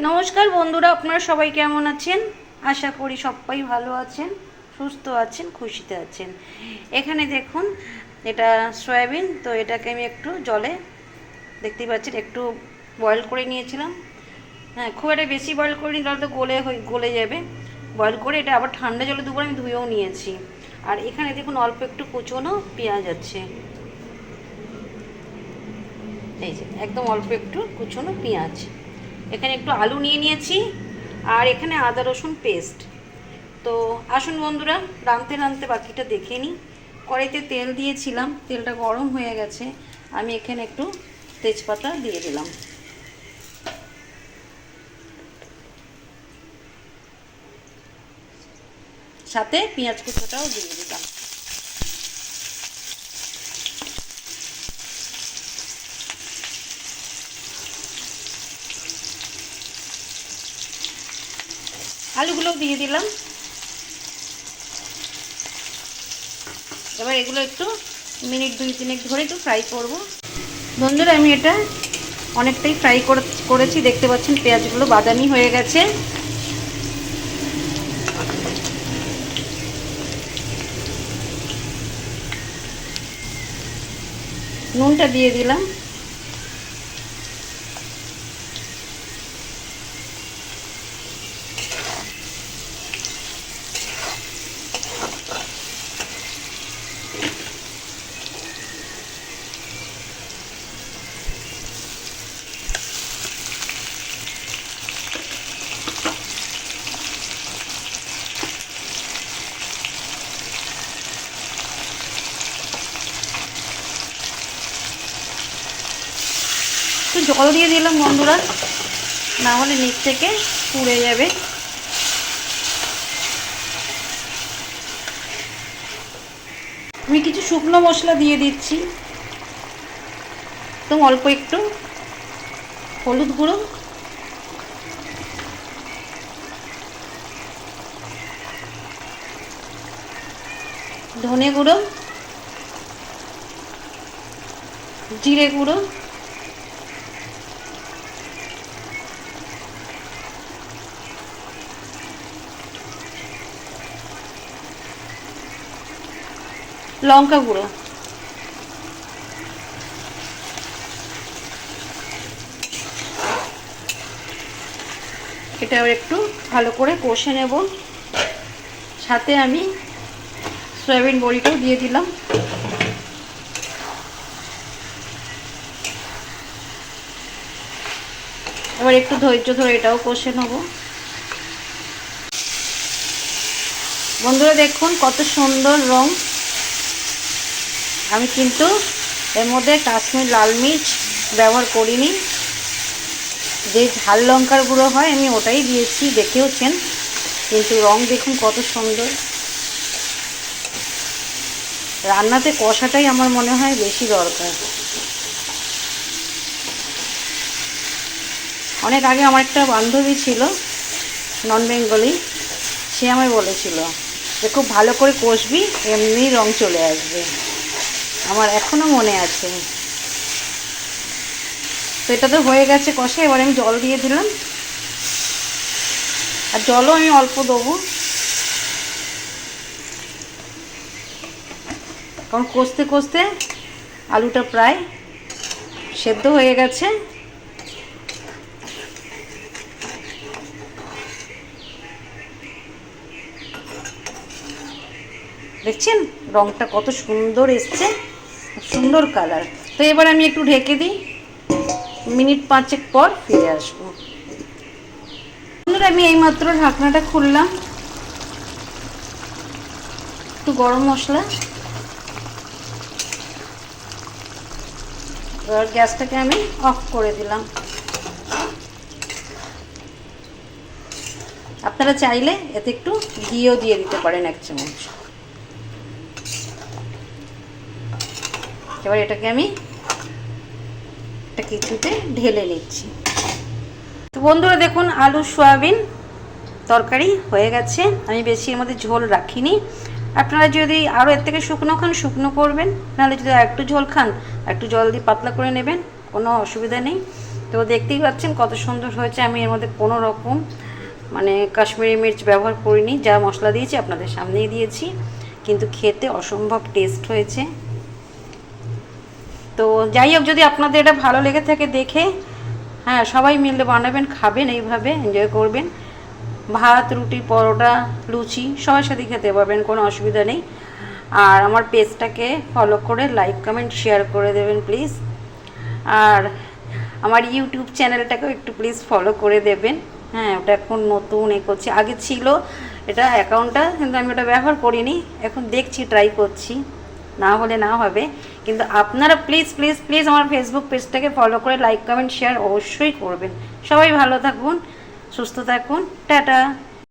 নমস্কার বন্ধুরা, আপনারা সবাই কেমন আছেন? আশা করি সবাই ভালো আছেন, সুস্থ আছেন, খুশিতে আছেন। এখানে দেখুন, এটা সয়াবিন। তো এটাকে আমি একটু জলে, দেখতেই পাচ্ছেন, একটু বয়েল করে নিয়েছিলাম। হ্যাঁ, খুব একটা বেশি বয়েল করিনি, তাহলে তো গলে যাবে। বয়েল করে এটা আবার ঠান্ডা জলে দুবার আমি ধুয়েও নিয়েছি। আর এখানে দেখুন অল্প একটু কুচনো পেঁয়াজ আছে, এই যে একদম অল্প একটু কুচনো পেঁয়াজ। এখানে একটু আলু নিয়ে নিয়েছি, আর এখানে আদা রসুন পেস্ট। তো আসুন বন্ধুরা, রাঁধতে রাঁধতে বাকিটা দেখে নিই। কড়াইতে তেল দিয়েছিলাম, তেলটা গরম হয়ে গেছে। আমি এখানে একটু তেজপাতা দিয়ে দিলাম, সাথে পেঁয়াজ কুচোটাও দিয়ে দিলাম। আলুগুলোও দিয়ে দিলাম। এবার এগুলো একটু মিনিট 2-3 ধরে একটু ফ্রাই করব। বন্ধুরা, আমি এটা অনেকটাই ফ্রাই করেছি, দেখতে পাচ্ছেন পেঁয়াজগুলো বাদামি হয়ে গেছে। নুনটা দিয়ে দিলাম। একটু জল দিয়ে দিলাম বন্ধুরা, না হলে নিচ থেকে পুড়ে যাবে। আমি কিছু শুকনো মশলা দিয়ে দিচ্ছি, তো অল্প একটু হলুদ গুঁড়ো, ধনে গুঁড়ো, জিরে গুঁড়ো, লঙ্কা গুঁড়ো। এটা একটু ভালো করে কষে নেব। সাথে আমি সয়াবিন বড়িটাও দিয়ে দিলাম। এবার একটু ধৈর্য ধরে এটাও কষে নেব। বন্ধুরা দেখুন কত সুন্দর রং। আমি কিন্তু এর মধ্যে কাশ্মীর লাল মির্চ ব্যবহার করিনি, যে ঝাল লঙ্কার গুঁড়ো হয় আমি ওটাই দিয়েছি, দেখেওছেন। কিন্তু রং দেখুন কত সুন্দর। রান্নাতে কষাটাই আমার মনে হয় বেশি দরকার। অনেক আগে আমার একটা বান্ধবী ছিল, নন বেঙ্গলি, সে আমায় বলেছিল যে খুব ভালো করে কষবি, এমনি রং চলে আসবে। আমার এখনও মনে আছে। তো এটা তো হয়ে গেছে কষে, এবার আমি জল দিয়ে দিলাম। আর জলও আমি অল্প দেবো, কারণ কষতে কষতে আলুটা প্রায় সেদ্ধ হয়ে গেছে। দেখছেন রংটা কত সুন্দর এসছে, সুন্দর কালার। তো এবার আমি একটু ঢেকে দিই, মিনিট 5 পর ফিরে আসবো। আমি এইমাত্র ঢাকনাটা খুললাম। একটু গরম মশলা, এবার গ্যাসটাকে আমি অফ করে দিলাম। আপনারা চাইলে এতে একটু ঘিও দিয়ে দিতে পারেন 1 চামচ। এবার এটাকে আমি একটা কিছুতে ঢেলে নিচ্ছি। তো বন্ধুরা দেখুন, আলু সয়াবিন তরকারি হয়ে গেছে। আমি বেশি এর মধ্যে ঝোল রাখিনি। আপনারা যদি আরও এর থেকে শুকনো খান শুকনো করবেন, নাহলে যদি একটু ঝোল খান একটু জল দিয়ে পাতলা করে নেবেন, কোনো অসুবিধা নেই। তো দেখতেই পাচ্ছেন কত সুন্দর হয়েছে। আমি এর মধ্যে কোনো রকম মানে কাশ্মীরি মির্চ ব্যবহার করিনি, যা মশলা দিয়েছি আপনাদের সামনেই দিয়েছি, কিন্তু খেতে অসম্ভব টেস্ট হয়েছে। তো যাই হোক, যদি আপনাদের এটা ভালো লেগে থাকে দেখে, হ্যাঁ সবাই মিলে বানাবেন, খাবেন, এইভাবে এনজয় করবেন। ভাত, রুটি, পরোটা, লুচি সবার সাথে খেতে পারবেন, কোনো অসুবিধা নেই। আর আমার পেজটাকে ফলো করে লাইক কমেন্ট শেয়ার করে দেবেন প্লিজ। আর আমার ইউটিউব চ্যানেলটাকেও একটু প্লিজ ফলো করে দেবেন। হ্যাঁ, ওটা এখন নতুন করছি, আগে ছিল এটা অ্যাকাউন্টটা, কিন্তু আমি ওটা ব্যবহার করিনি, এখন দেখছি, ট্রাই করছি, না হলে না হবে। কিন্তু আপনারা প্লিজ প্লিজ প্লিজ আমার ফেসবুক পেজটাকে ফলো করে লাইক কমেন্ট শেয়ার অবশ্যই করবেন। সবাই ভালো থাকুন, সুস্থ থাকুন, টাটা।